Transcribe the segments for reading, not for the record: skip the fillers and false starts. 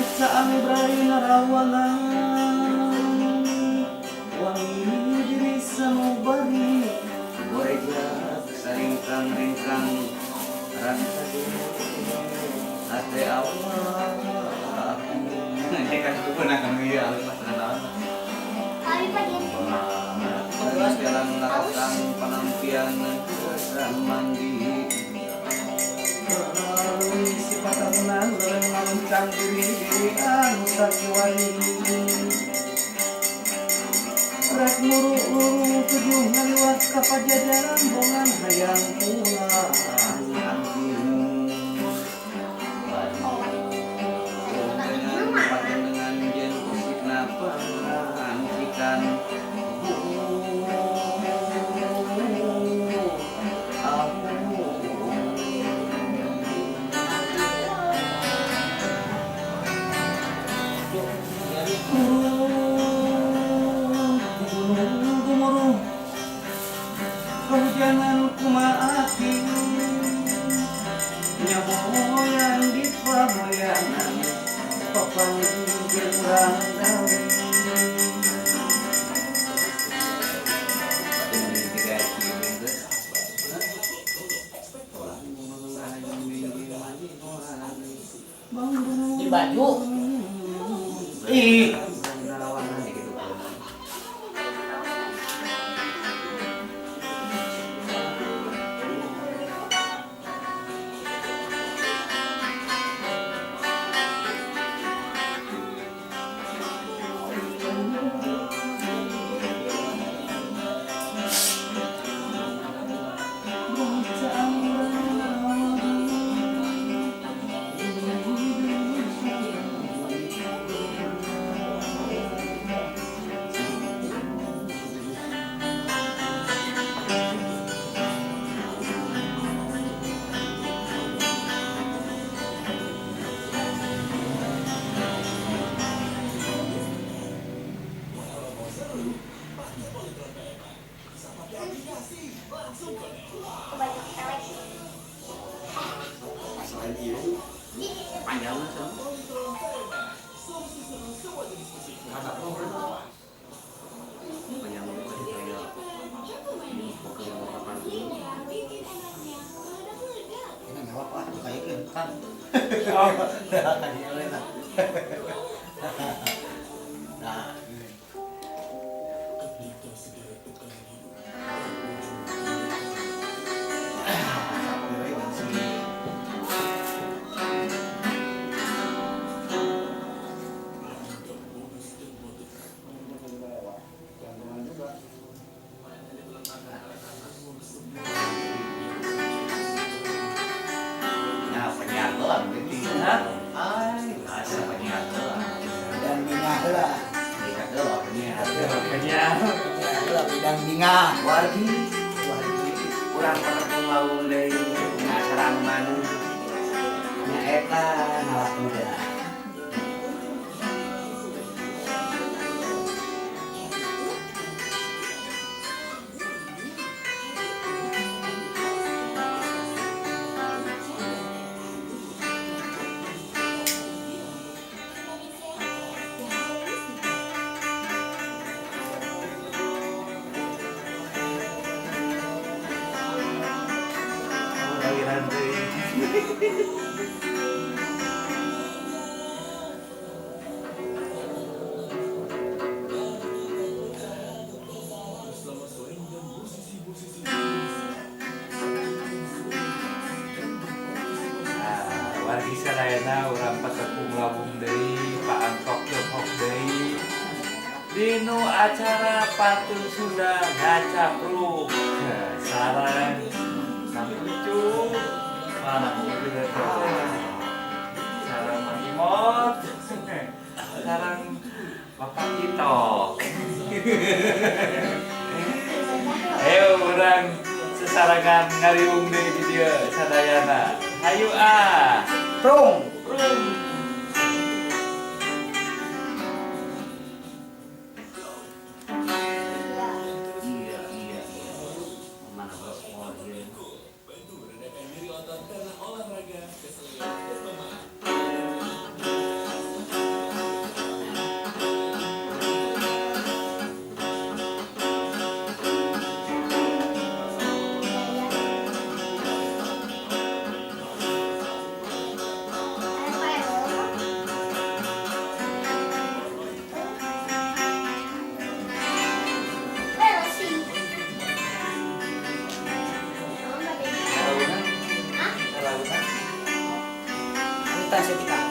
saan bray narawanan wangi diri sanubari gorejak saringkang-ringkang rasa hati Allah ini kan itu pun akan iya pas naon terus jalan lakukan penampian kesan mandi sifat tahunan meluncang diri anu sakiwali rek nuru tujuh ngaliwat ka pajajaran bongan hayang pulang dengan jen musik napa antikan kehujanan kumaati nyaboyan di pamoyanan papanggil urang gawe di baju ih wargi kurang pernah mau dari ngasarangan nyaeta ngalak muda wargi sadayana urang patepung labung deui paangkok jokok deui dinu acara patung sudah ngacapruk sarang sampucu mana udah sarang imot sarang bapak kitok ayo urang sesarangan ngariung deui di dieu sadayana hayu ah Rung. kan. Kita sedikit.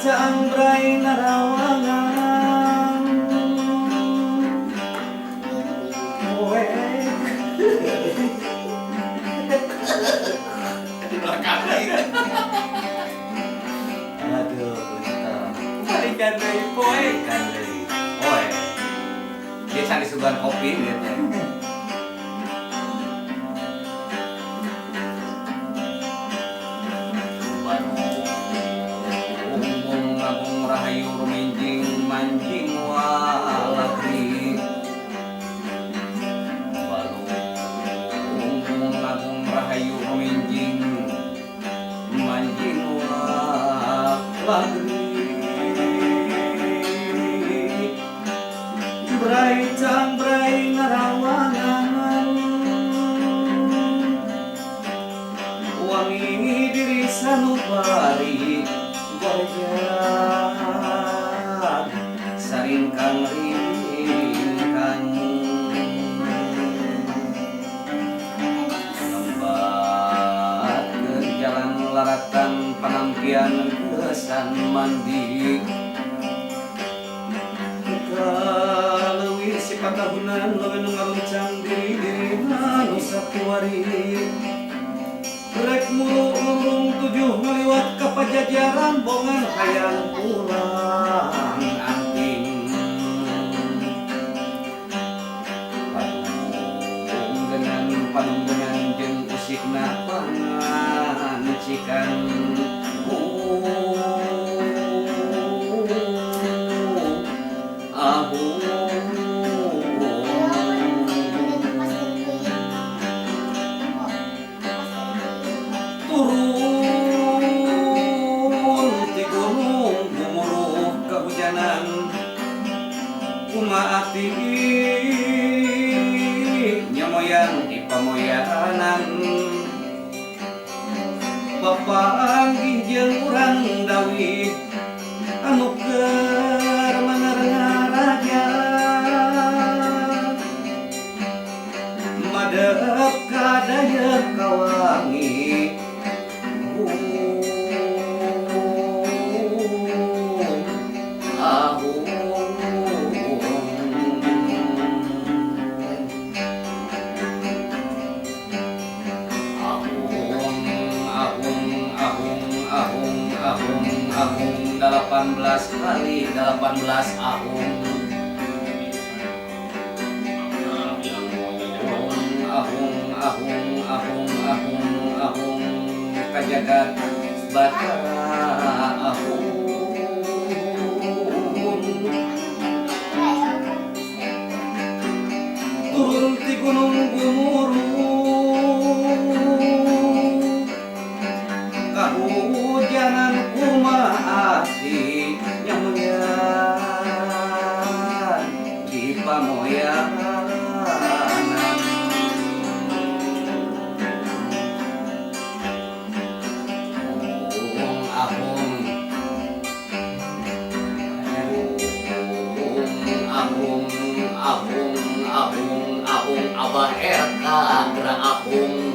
Caang bray narawangan poek aduh berita balikan dari poek kan dari poek dia cari sugan kopi gitu. Rahayu ruminjing manjing walagri balung agung rahayu ruminjing manjing walagri bray cang bray narawangan wangi diri sanubari gajah saringkang ringkang lembat ke jalan laratan penampian kesan mandi kaleuwih si patahunan leuwih nu ngaluncang diri anu sakiwari rek mulu urung tujuh ngaliwat ka pajajaran bongan hayang pulang anting padung dengan jeung usikna pangancikan kumaati nyamoyang ipamoyanan papanggih jeung urang dawih anu keur manarengaraja madep ka dayeuh kawangi ahung 18 kali 18 ahung ahung kajagat batara ahung turun ti gunung Gumuru kahujanan kumaati nyamuyan di pamoyanan ahung abah erka gerak ahung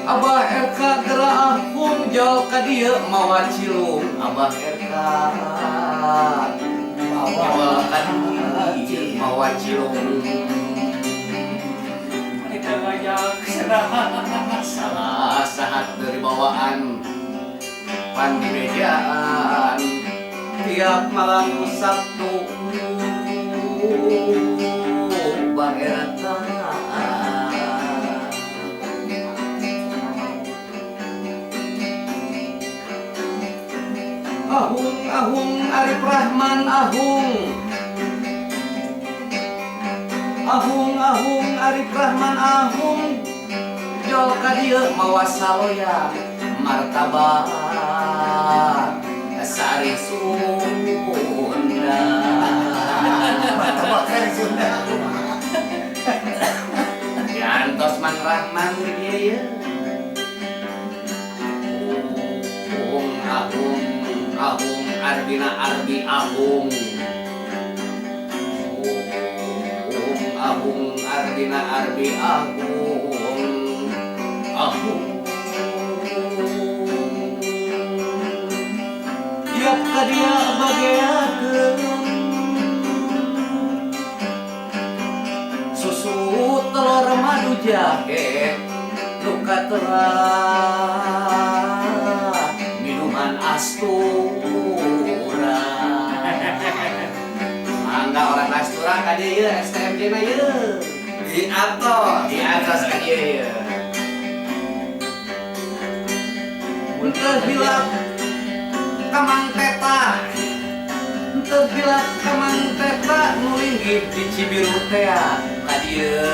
abah erka gerak ahung jauh ka dieu mawa cilung abah erka mawa ka dieu mawa cilung kita ngajak salah sahat dari bawaan pandibejaan tiap malam Sabtu Bagerata ahung Arif Rahman ahung Arif Rahman Ahung jol ka dieu mawa saloya martabat sari Sunda. Martabak sari Sunda. Yantos Man Rahman dia Ahung Arbina Arbi Ahung Arbina Arbi Ahung tiap ka dia bageakeun susu telur madu jahe luka terang minuman Astura. Mangga orang Astura ka dieu STMJ na ieu di atas ka dieu. Untuk hilap kamang teta terbilak kamang teta nulinggih di Cibiru teh ka dieu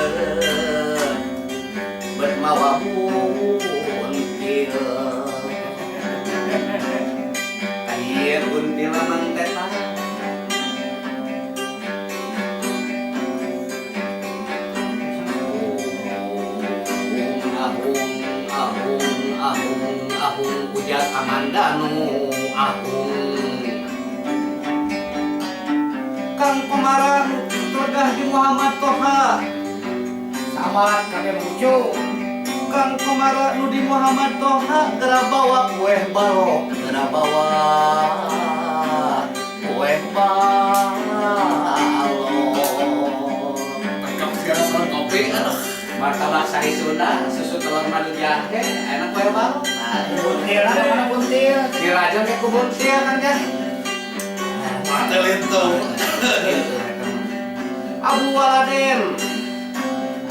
bermawa buntil ka dieu buntil amang teta. Ahung ujat kamandanu ahung Kang Komaran tegah di Muhammad Toha Samat kami mucu. Kang Komaran nu di Muhammad Toha geura bawa kue balok geura bawa kue balok Tangkap segala soal kopi, aduh. martabak sari Sunda susu telur madu jahe enak kue balok. Buntil ada mana buntil? Di Raja ke kubun sia kan ya. Mata lentung.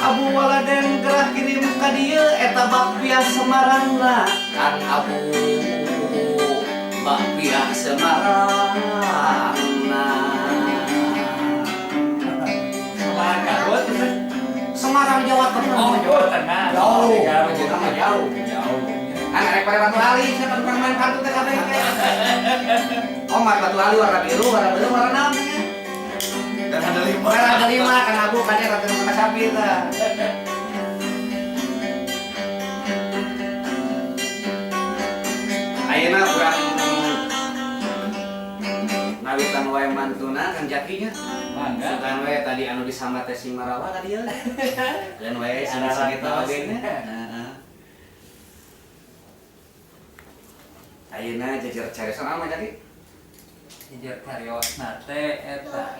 Abu Waladen gerah kirim ka dieu eta bakpia Semarangna Kang Abu bakpia Semarangna. Semarang Jawa Tengah. Oh, Jawa Tengah. Jauh. Jauh. Jauh. Kan rek pada Batu Ali, saya kan main kartu teh kabeh teh. Oh, Batu Ali warna biru, warna naon teh? Dan ada 5. Ada 5 kan Abu kan ratu ka sapi teh. Ayeuna urang ngawitan wae mantuna kan jakinya. Mangga. Sugan wae tadi anu disama teh Sing Marawa ka dieu. Dan wae sanes-sanes oge nya. Heeh. Ayeuna jejer caresan ama jadi Jejer kariosna teh eta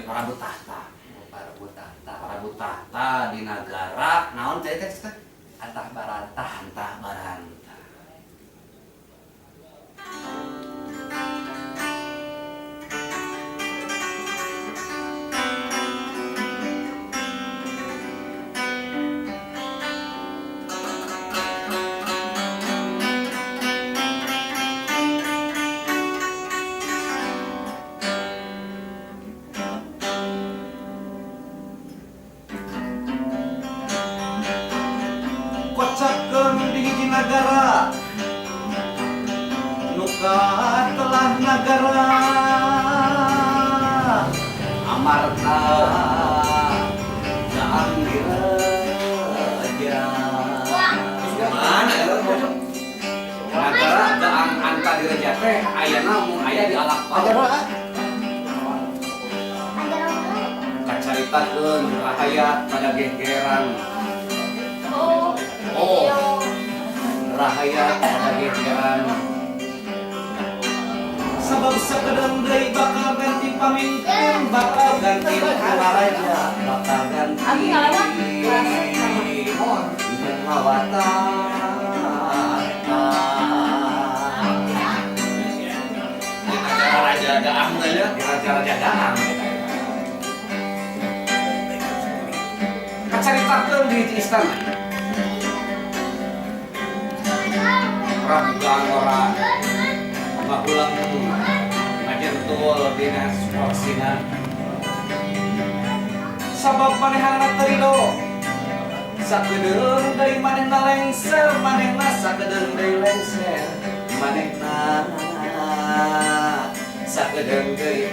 Prabu Tahta. Prabu Tahta. Prabu Tahta di nagara naon teh teh? Antah barantah. Antah Baranta. Kocakkeun di hiji nagara nuka telah nagara amarta jaang diraja mana ya nagara jaang anta diraja teh ayeuna mun aya di alak paur kacaritakeun rahayat pada gegeran rahayat pada gegeran sebab sakedeng deui bakal ganti pamimpin bakal ganti raja bakal ganti Mahawata raja Daang ya raja Daang kacaritakeun di istana Prabu Gangora ngahulang ngajentul dinas waksina sabab manehna terido sakedeung deui manehna lengser manehna sakedeung deui lengser manehna sakedeung deui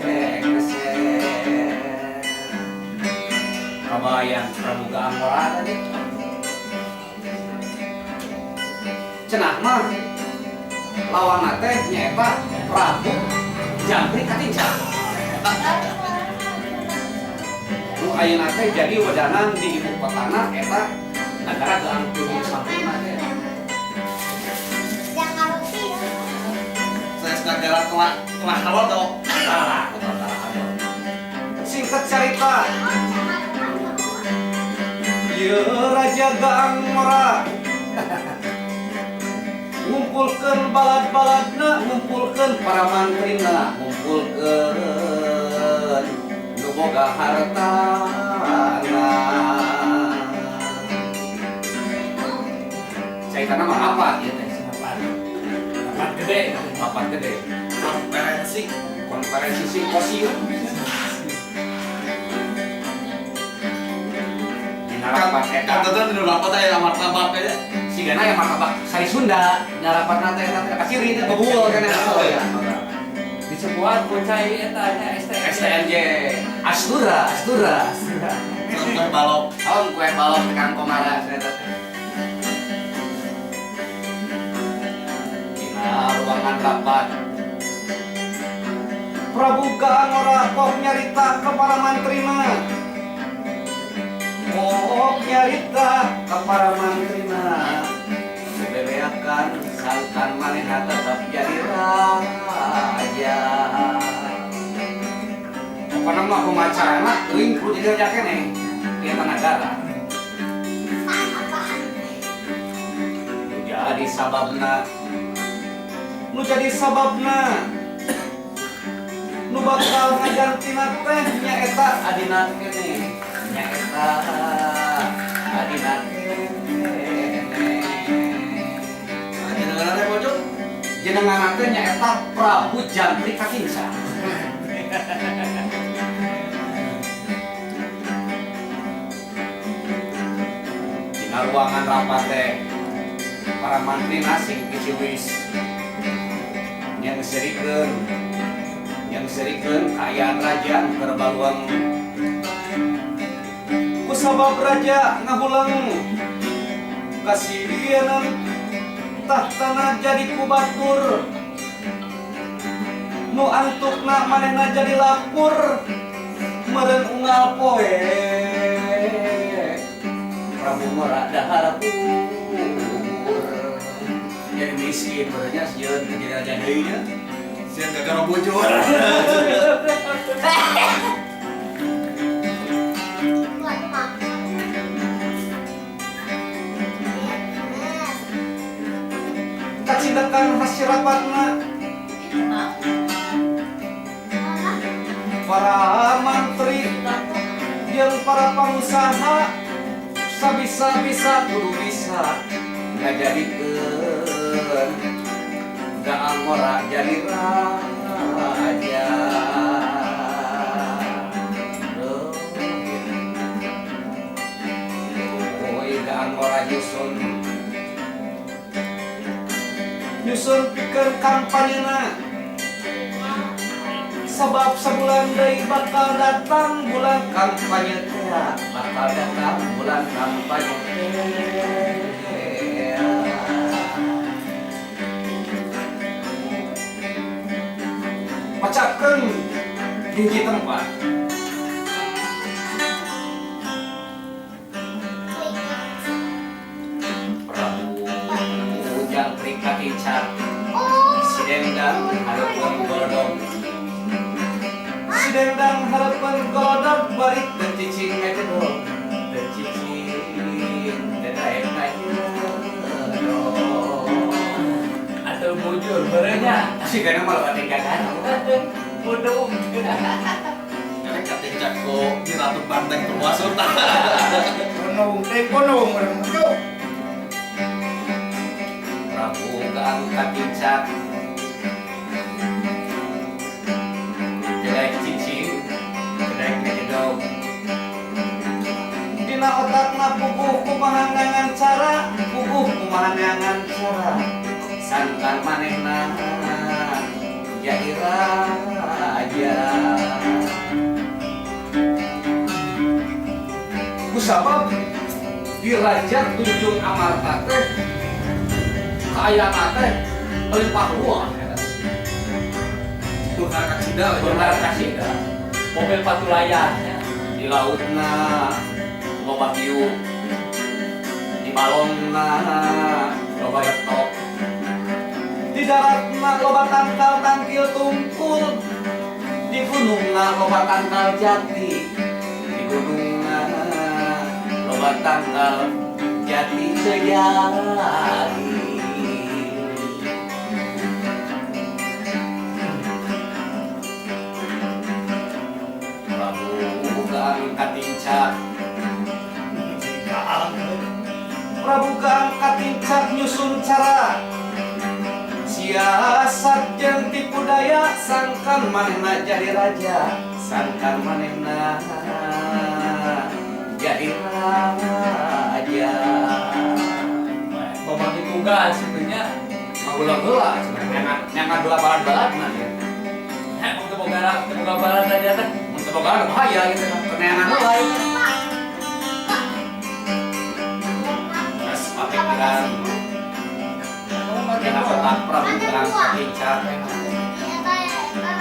lengser kabayang pramuga angora tadi cenah mah lawan teh nyaeta Prabu Jambrik Katinca nu ayeuna teh jadi wadanan di ibu kotana eta negara Geangtung Sampurna teh Saya negara telah halal dong. tara singkat cerita ieu Raja Gaangmora ngumpulkeun balad-baladna ngumpulkeun para mantrina ngumpulkeun nu boga hartana caitana mah apa ieu teh Papat gede. papat gede konferensi simposium dina rapat eta Kata-kata di bapak tanya martabak aja. sigana yang martabak sari Sunda nyarapat nate eta kaciri teh bebuul kana ya Disebut kucai eta nya STNJ Astura Kue balok. kue balok tekan komara ternyata dina ruangan rapat Prabu Gaangmora kok nyarita ke para mantrina bebeakan sangkan manehna tetap jadi raja pokona mah kumacarana teuing kudu dikerja keneh di eta nagara nu jadi sababna nu bakal ngagantina teh nyaeta adina keneh nyaeta adina Jenengan pojok. jenengan teh nyaeta Prabu Jambrik Katinca dina ruangan rapat teh para mantri sing kiciwis yang serikeun kaayaan raja keur baluang kusabab raja ngahulang kasieun tahtana jadi kubatur nu antukna manehna jadi lapur meureun unggal poe Prabu Mora dahar jadi miskin berenya sieun jadi raja deui nya Sian gara bojor. kacindakan hasilapatna para mantri jeung para pengusaha sabisa-bisa kudu bisa ngajadikeun Gaangmora jadi raja Gaangmora nyusun pikeun kampanyena sebab sebulan deui bakal datang bulan kampanye teh bakal datang bulan kampanye teh pacapkeun hiji tempat Prabu Jambrik Katinca sidendang hareupeun golodog balik teu cicing ngedog teu cicing teu daek Atau bujur berenya. sigana malah tinggalan Bodoh. Karena ketika kok di ratu banteng berwasota. Gunung merengguk. Prabu Katinca jelek cicing jelek ngedog dina otakna puguh kumaha ngangan cara, puguh kumaha ngangan cara. Sangkan manehna jadi raja. Kusabab dirajak tunjung amarta teh kaayaan teh limpah ruah. Benar kasida. Benar kasih dah. Mobil patulayarnya. Di lautna loba hiu, di balongna loba retok, di daratna loba tangkal tangkil tungkul, di gunungna loba tangkal jati, di gunungna loba tangkal jati sejati. Prabu katincak, Prabu katincak nyusun cara siasat jeung tipu daya, sangkan manehna jadi raja, sangkan manehna jadi raja. Membagi tugas sebenarnya. Magulang-gulang sebenarnya nyangan dua balat-balatna ya. Untuk boga barat aja teh. Untuk boga bahaya gitu kan. Keneangan heula. Terus pakeran. Kita otak Prabu katincak.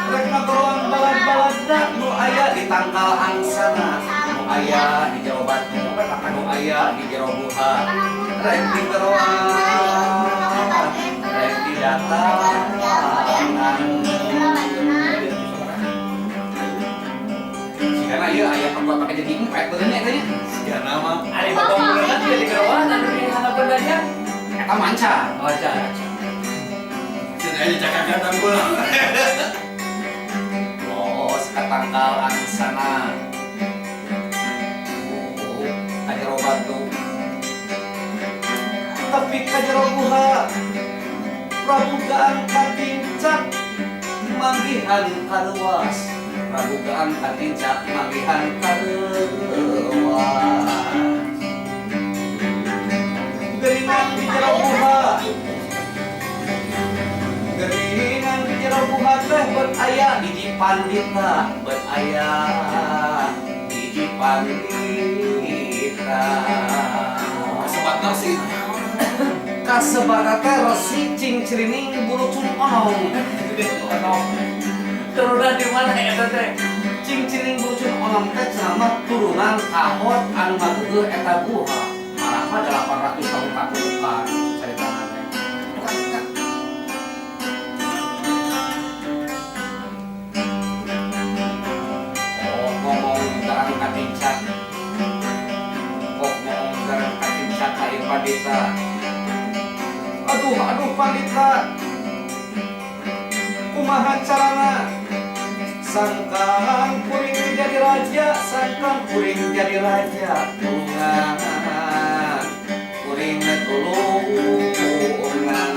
Rek ngagoroan balad-baladna nu aya di tangkal angsana, nu aya di Jawa Batu, nu aya di jero buha. Rek digoroan, rek didatangan. Karena ieu aya perbuat pakai jadi empet bener nya tanya. Siga nama. Ari bapak mulana tidak dikeroan anu di hadapan danya. Eta manca. Oh, aja. Cenah aya cakakan tanggul. Los ka tangkal angsana. Ka jero batu. Tapi ka jero buha. Prabu katincak manggihan kaluas. Prabu katincak manggihan kaluas. Geringan di jero buha, geringan di jero buha teh bet aya hiji pandita, bet aya hiji pandita. Kasebatna sih. Kasebat teh resi cingcirining bulucun onong. Turunan di mana eta teh? Cingcirining bulucun onong teh cenah turunan kahot anu ngageueuh eta buha. Malah 800 tahun kakurukan caritana teh. Oh, ngomong garang katincak. Kok ngomong garang katincak ka ieu pandita. Aduh pandita. Kumaha carana? Sangkan kuring jadi raja, sangkan kuring jadi raja. Tulungan, kuring tulungan.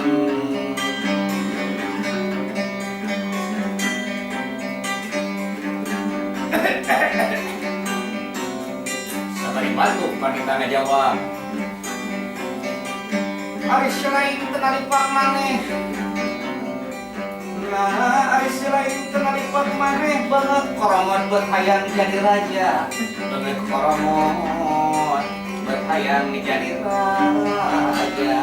Sabari batu pandita ngajawab. Ari selain tenalipak maneh. Nah, ari selain tenalipak maneh banget korongan buat hayang jadi raja. Banget korongan buat hayang jadi raja.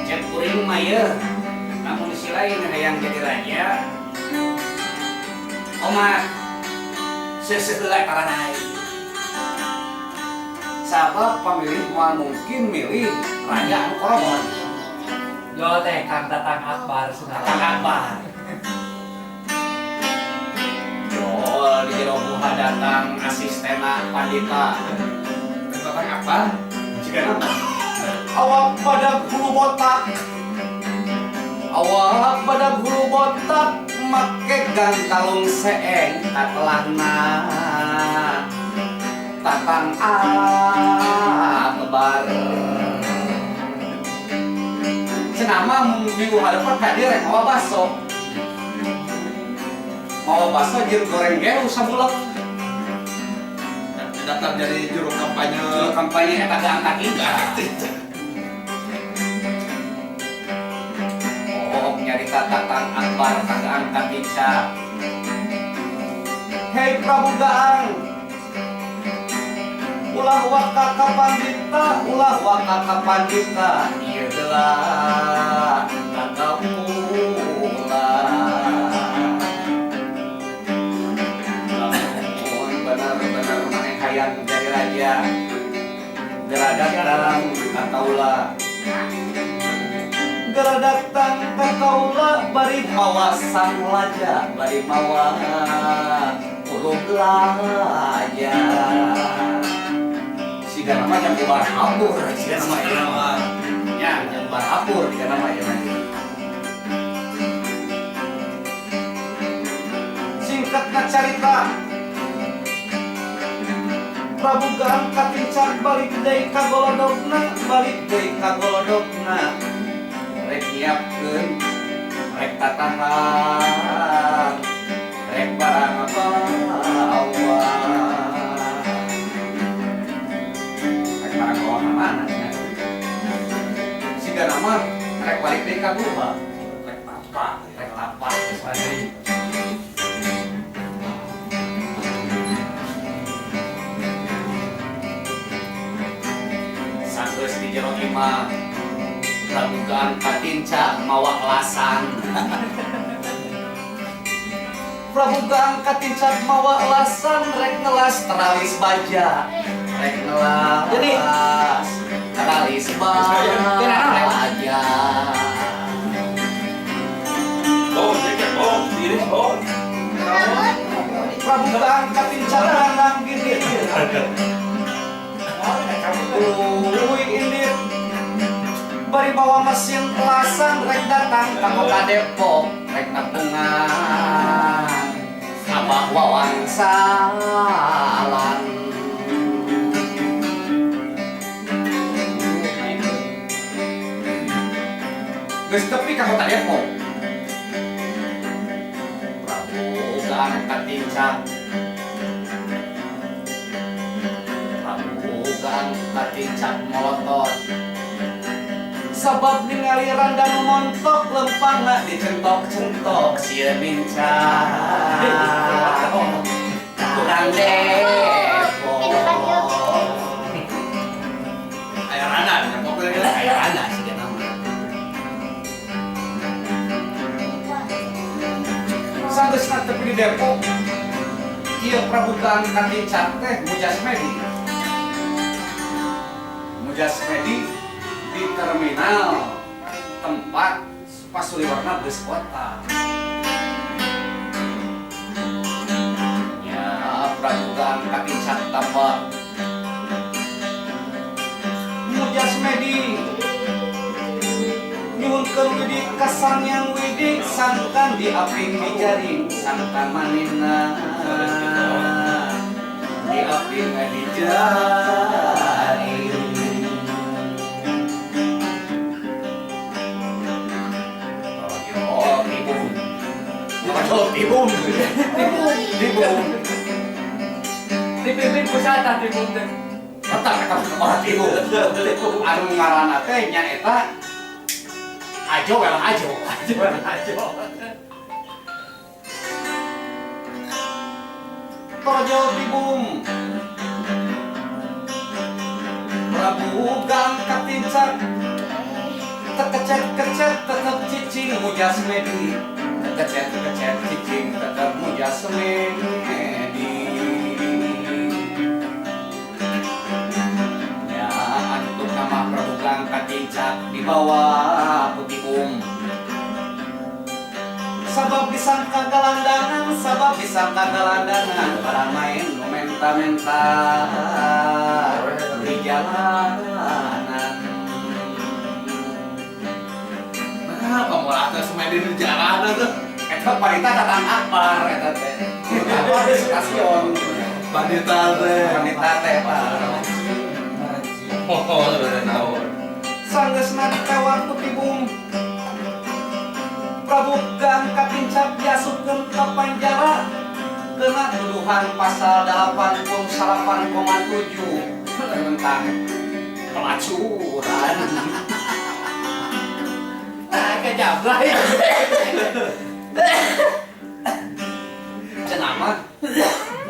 Cek kuring mah ye, namun selain hayang jadi raja. Omah, seseheula karanai. Sabab pemilih mau mungkin milih raja anu korongan. Yo teh Kang Tatang Akbar Tatang sunah. Akbar. Jol di jero buha datang asistena pandita. Tatang Akbar. Jika awak pada bulu botak. Awak pada bulu botak make gantalung seeng katelahna. Tatang Akbar. Cenama minggu hadapan hadir rek mawa baso. Mawa baso jeung goreng gelu sabulek. datang dari juru kampanye. Juru kampanye eta angkat injak. Oh, nyarita tatang Akbar kagak angkat injak. Hei Prabu Gaang, ulah waka ka pandita, ulah waka ka pandita, ieu geula kagamula. Lamun bener-bener maneh hayang jadi raja, geradak dalam kataula. Geradak tang kataula bari mawa sang raja, bari mawa urut laja. Siga nama yang bubar hapur, siga nama ya nama. Ya, yang bubar hapur, siga nama ya. Singkatna carita, Prabu Gaang katincar balik deui ka Golodogna, balik deui ka Golodogna. Rek nyiapkeun, rek tatahan, rek barang bawa. Rek barang bawa mana? Siga nama rek balik deui ka Gulma. Rek tapak, Padahal sanggeus di jero imah. Prabu Gaang katinca mawa lasan. Prabu Gaang katinca mawa lasan rek ngelas teralis baja. Rek ngelas teralis baja. Oh, jaket oh, tiris oh. Prabu Gaang katinca ranang gini. Uy ini bari bawa mesin lasan rek datang ka Kota Depok rek nepungan sabah wawansalan. Geus tepi ka Kota Depok. Prabu Gaang katinca Gaang katinca molotot. Sabab ningali randa nu montok lempangna dicentok-centok sieun mincang. Kurang Depok. Aya rana, pokoknya Aya randa sih nama. Sanggeus tepi di Depok. Ieu Prabu Gaang katinca teh Mujasmedi. Mujasmedi di terminal tempat Pasuliwarna bus kota. Ya, Prabu Gaang katinca tambah Mujasmedi nyuhunkeun widi ka Sangyang Widi sangkan di aping di jaring sangkan manehna di aping di jaring. Tibum. dipimpin pusat tibum teh. Eta ka tibum. Anu ngaranna teh nya eta Ajo welang ajo. Tojo tibum. Prabu Gaang katinca tekecet-kecet tetep cicing Mujasmedi. Tekecet-kecet cicing tetep Mujasmedi. Ya antuk nama Prabu Gaang katinca di bawah Putibum. Sabab disangka galandangan, sabab disangka galandangan, barang main nu menta-menta di jalanan. nah, kamu rata semedi di jalanan tuh. Eta parita datang Akbar eta teh. Akbar di stasiun. Wanita teh. Wanita teh Pak. Oh, sudah tahu. Sanggeusna ditewar Putibum. Prabu Gaang katinca diasupkeun ka penjara. kena tuduhan pasal 88,7 tentang pelacuran. Kejabrai. Cenama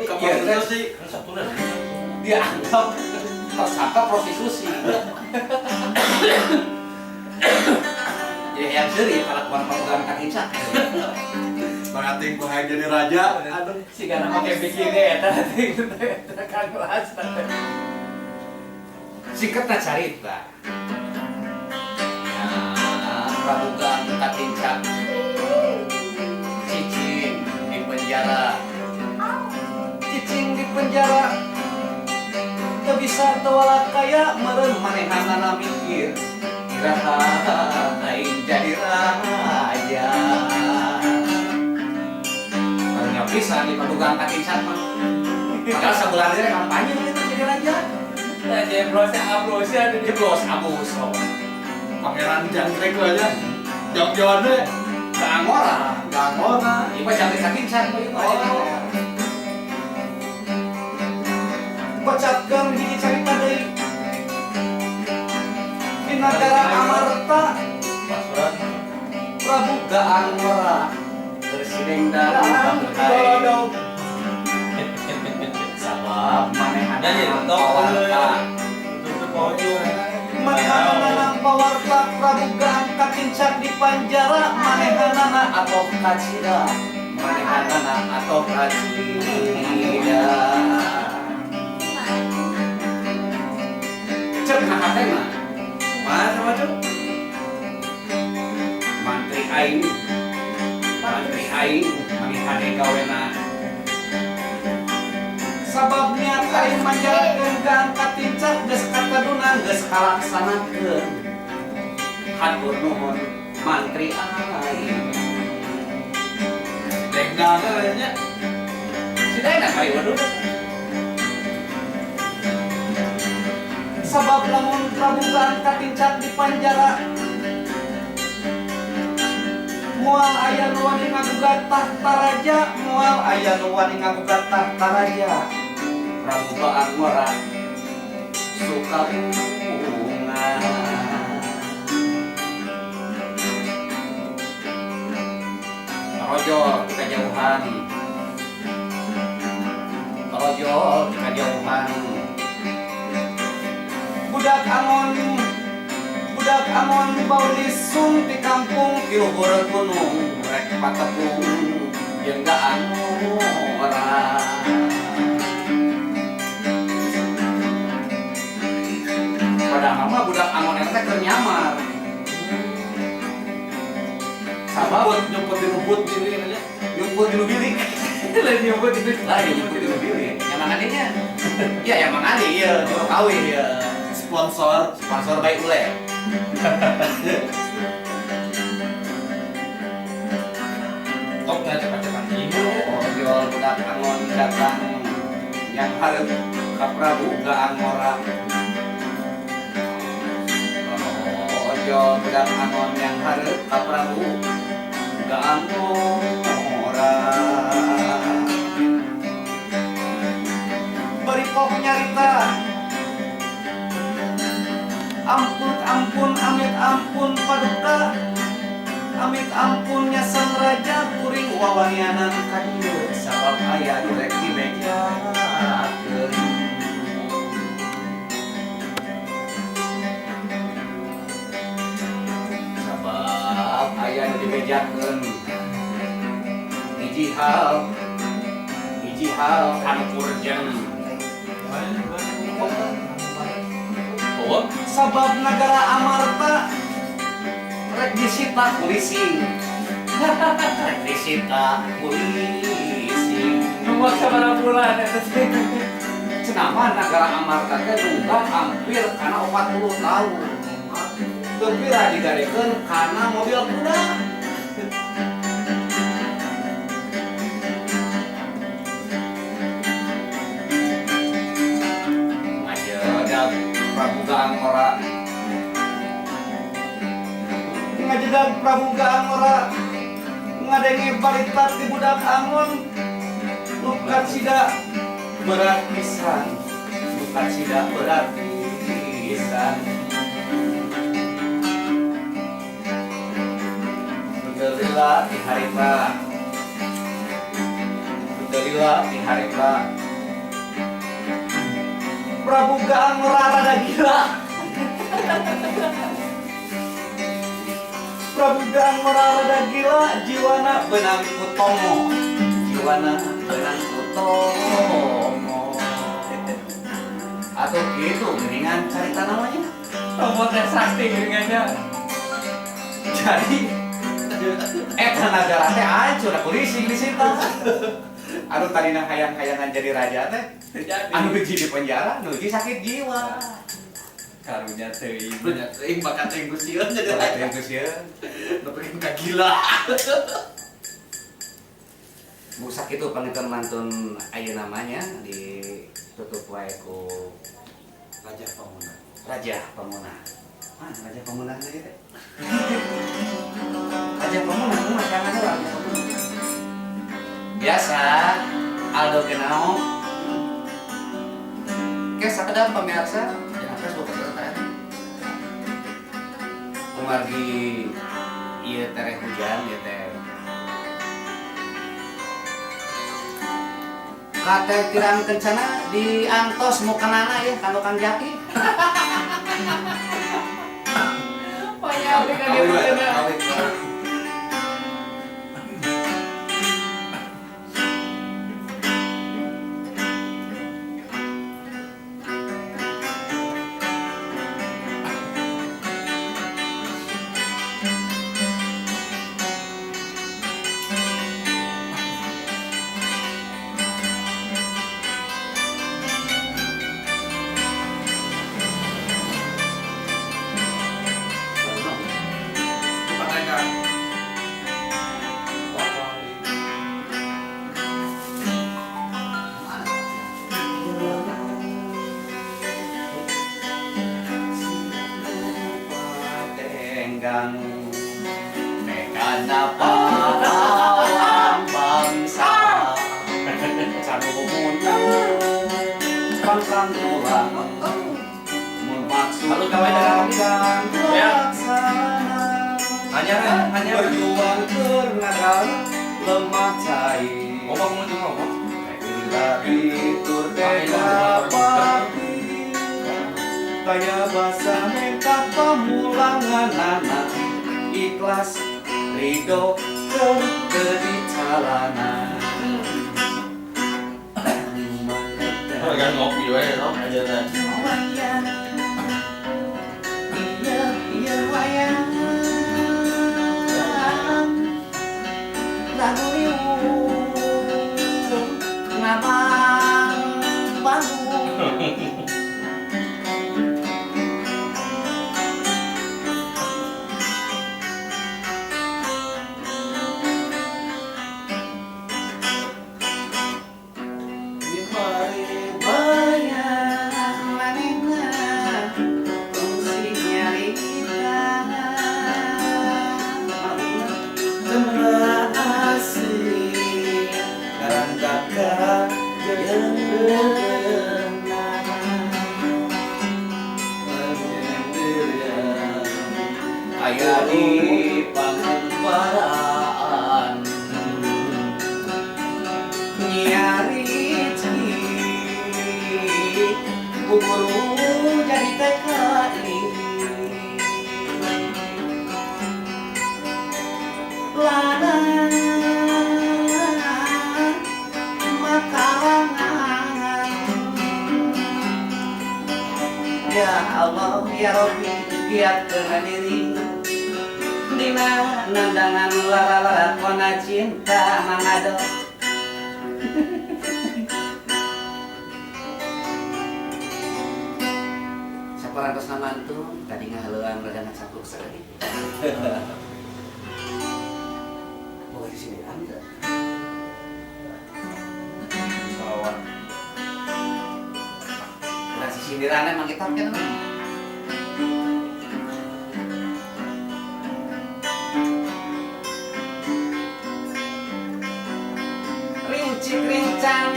Kapal sih. dia anggap tersangka prostitusi. Ya yang seri kelakuan program kakinca. Mengating ku hayang jadi raja. Aduh, si kana make bikini eta kan kelas. Singkatnya cerita. Pramuga kakinca cicing di penjara. Cicing di penjara. Teu bisa tewalak kaya meureun manehanana mikir. Iraha aing jadi raja. Karena bisa di padugang kakinca mah. Padahal sebulan ini kampanye gitu jadi raja. Nah, jeblosnya abrosnya ada di Jeblos abus loh. Pangeran jangkrik lu aja. Jong-jongan deh. Gangora. Gangora. Iba jangkrik kakinca ieu mah. Bacatkeun hiji carita deui. Di nagara Amarta Pasuran. Prabu Gaangora tersideng dalam bahaya. Sabab manehanana pawarta. Manehanana pawarta Prabu Gaang kakincak di panjara. Manehanana atau kacida. Manehanana atau kacida. Cek nah hatena. Mana macam? Mantri aing manihane gawena. Sabab niat aing manjalakeun Gaang kakincak geus kataduna geus kalaksanakeun. Hatur nuhun mantri aing. Dengdang kayaknya. Si Daina kali waduh. Sabab lamun Prabu Gaang kakincak di panjara moal aya nu wani ngagugat tahta raja, moal aya nu wani ngagugat tahta raja. Prabu Gaangora suka bunga. Rojol di kejauhan. Rojol di kejauhan. Budak Angon bau lisung di kampung di luhur gunung rek patepung jeung Gaangora. Padahal mah budak Angon eta keur nyamar. Sabab Nyumput di rumput gini aja. nyumput di nu bilik. lain nyebut itu. Lain nyumput di nu bilik. Yang mangadenya. Iya, yang mangadi ieu, juru kawin ieu. Sponsor. Sponsor baik ule. Tok nggak cepat-cepat ini. Ojol budak Angon datang yang hareup ka Prabu Gaangora. Ojol budak Angon yang hareup ka Prabu Gaangora. Bari pok nyarita. Ampun amit ampun paduka. Amit ampun nyasan raja kuring wawanianan ka dieu sabab aya nu rek dibejakeun. Sabab aya nu dibejakeun. Hiji hal anu urgent. Oh, Sabab negara Amarta rek disita polisi. Rek disita polisi. Nunggu sabaraha bulan eta teh. Cenama negara Amarta teh nunggah hampir kana 40 tahun. Teu pira digadekeun kana mobil kuda. Ngajedag Prabu Gaangora. Ngajedag Prabu Gaangora ngadenge barita ti budak Angon. Bukan tidak berat pisan, bukan tidak berat pisan. Alhamdulillah di hari Pak. Alhamdulillah di hari Pak. Prabu Gaang rada gila. Prabu Gaang rada gila, jiwana benang kutomo. Jiwana benang kutomo. Atau gitu, mendingan cerita namanya. Tomo teh sakti geringannya. Jadi, negara teh hancur, aku rising di situ. Anu tadina hayang-hayangan jadi raja teh, Jadi anu hiji di penjara, nu hiji sakit jiwa. karunya teuing. Banyak ting bakat ting gusian jadi Kalau raja. yang geus Nu pengen kagila. busak itu pangeun mantun aya namanya ditutup wae ku Raja Pamuna. Raja Pamuna. Mana Raja Pamuna teh teh? Raja Pamuna mah jangan Raja Pamuna. Biasa Aldo Genao. Kes sakedap pemirsa, jangan kes bukan bertahan. Kumargi ieu tereh hujan ieu teh. Kate tirang kencana diangtos mukanana ya kanggo Kang Jaki. Banyak dengan dia bener. Pangangan. Tenggang Mekana pahlawan bangsa Canumun pangkang tulang Mun maksud Halo, kawan dengan akan Ya. laksana Hanya Berjuang kernagara lemah cair ngomong mau ngomong. Bila ditur tega pati Kaya basa meka pamulangan anak Ikhlas ridho kedi calana Kan ngopi wae no aja teh. Iya, iya wayang Lagu liung Ngabang Bandung Di hari bayang manehna fungsi nyarita Tembak asih Karang kakak Aya di pangumbaraan Nyari Guru jadi TKI Lana makalangan Ya Allah ya Rabbi giatkeun diri Dina nandangan lara-lara kona cinta mangado Saparantos namantu tadi ngahaluan radangan sakluk sekali. Boleh di sini anda. Bawa. Udah si sindiran emang kita kan. Rincik rincang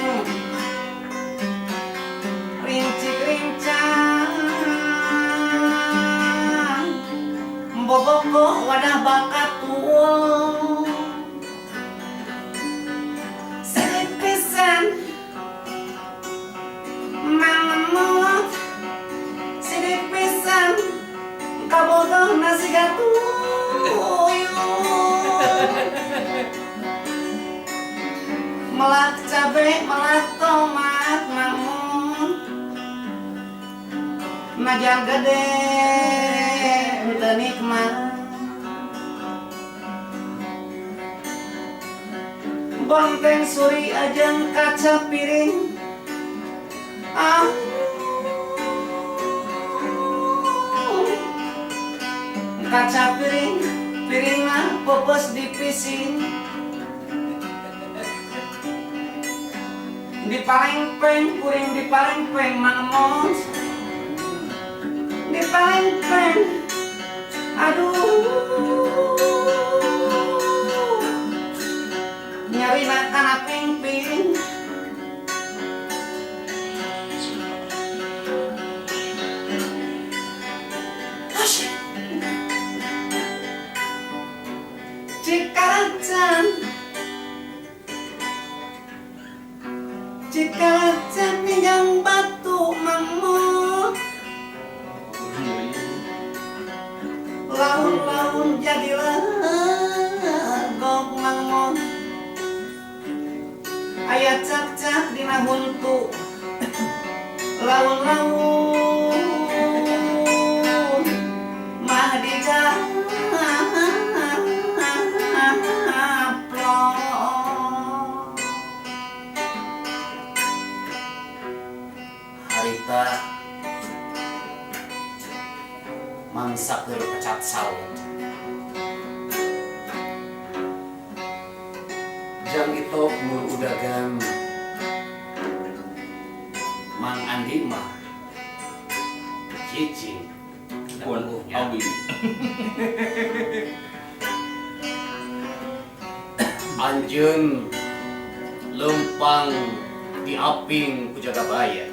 Kadah bakat tuul sidik pisan mangemut sidik pisan kabogoh nasi gatuyut melak cabe melak tomat namun najar gede teu nikmat bonteng suri ajeng kaca piring kaca piring piring mah popos dipising dipalengpeng kuring dipalengpeng mangemot dipalengpeng aduh nyari kana ping-ping Cikaracan pinggang batu mamut laun-laun jadilah gog mamut aya cak-cak dina huntu laun-laun mah digaplok harita mangsa keur pecat saut jang itu mulu udagan Mang Andi mah cicing Abi. anjeun lempang di aping ku Jagabaya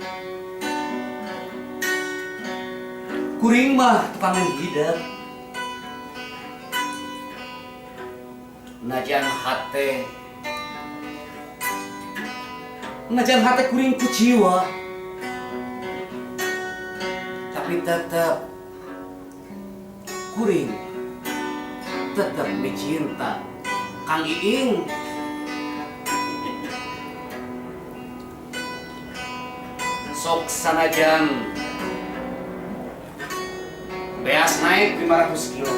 kuring mah tukangan hidup najan hate kuring ku jiwa tapi tetap kuring tetap dicinta Kang Iing sok sanajan beas naik 500 kilo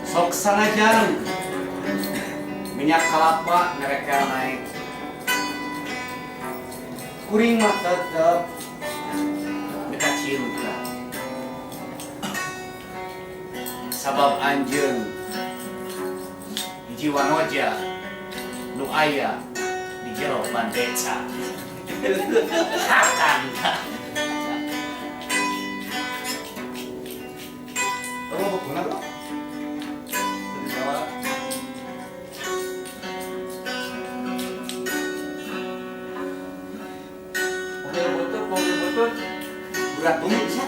sok sanajan minyak kelapa mereka naik kuring mah tetep minta cinta sabab anjeun di jiwa noja nu aya di jero bandeca hakan oh benar loh mobil butut berat bumi bisa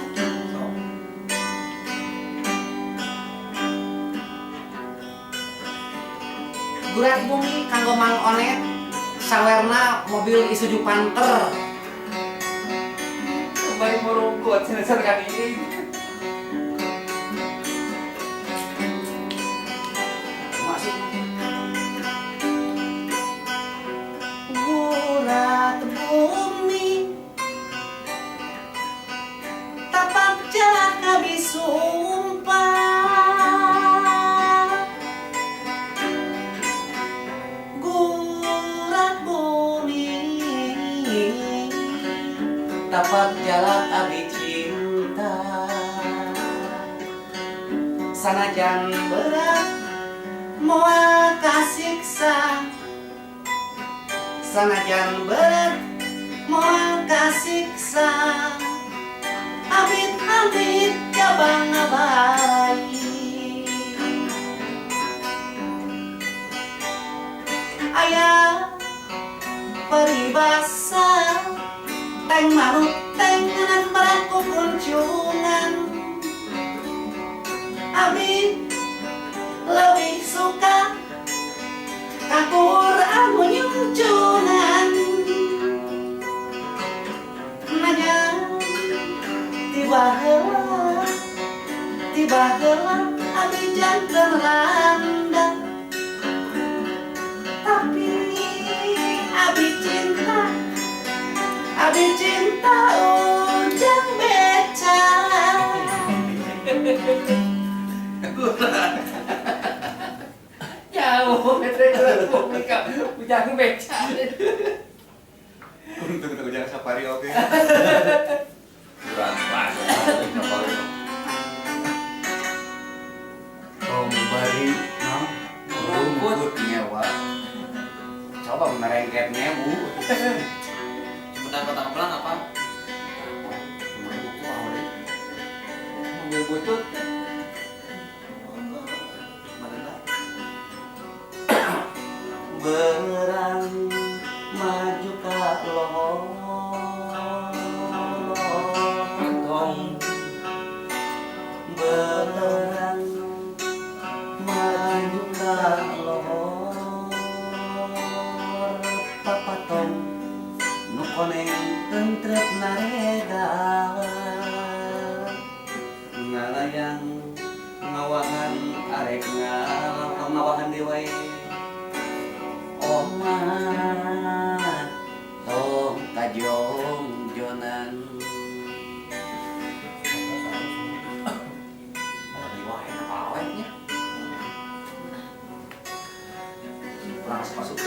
berat bumi kanggo Mang Onet sawerna mobil Isuzu Panther kembali merungkut senesar kan ini masuk berat bumi tapak jaka bisumpah gurat bumi tapak jalak abdi cinta sanajan berat moal kasiksa sanajan berat moal kasiksa abit-abit jabang bayi aya peribasa teng manut teng ngenan baraku kuncungan Abi lebih suka kapur anu nyucunan nanya tiba heula abi janten randang tapi abi cinta ujang beca. Jauh, katanya publika, ujang beca. Untuk ujang safari oke. Kurang pas. Bari, rumput nyewa. Coba merengketnya bu. Bentar batang pelang apa? Mobil butut. Berang maju ka lontong, berang maju ka lohor papatong nu koneng tentrep narega ngalayang ngawangan arek ngawahan dewae oman tong kajong jonan riwayat awetnya kurang sepasuk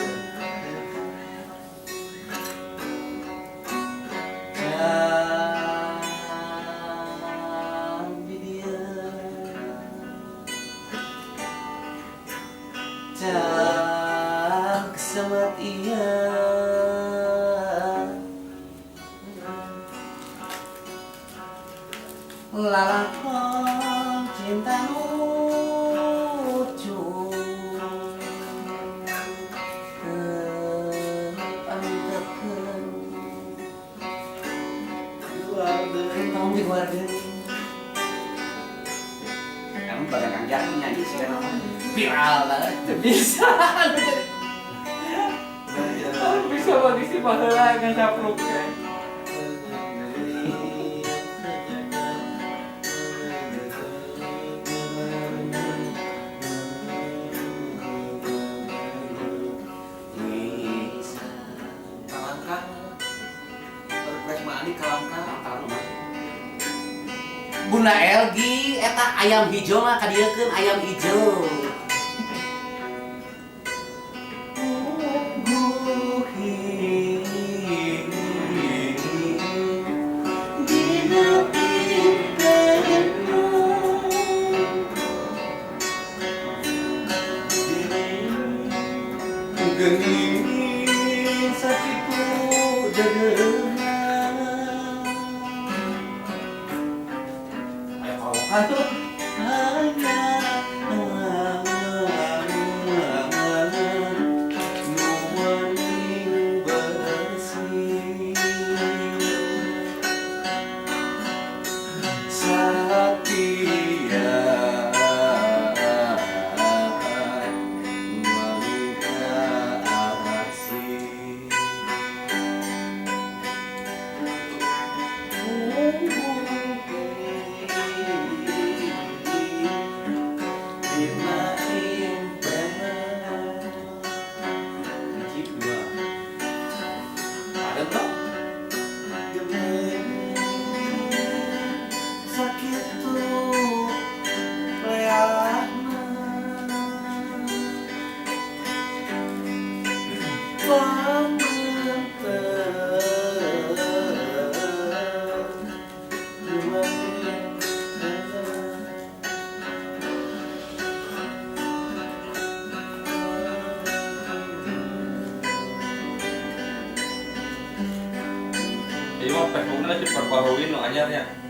cak semet iya lalakon cinta lucu pantekeun tong dikeluarkeun kamu pada Kang Jaki nyanyi sih kan viral banget Bisa. Bisa bagi si pahala nggak sapruk ya. Kalangkah. Berprek mani kalangkah. Bunda Elgi eta ayam hijau mah kadiekeun ayam hijau. Geuning sakitu dedeungan ayo hanya nuwaning bersih Satria Jadi mau Facebooknya cepat baruin lo anyarnya.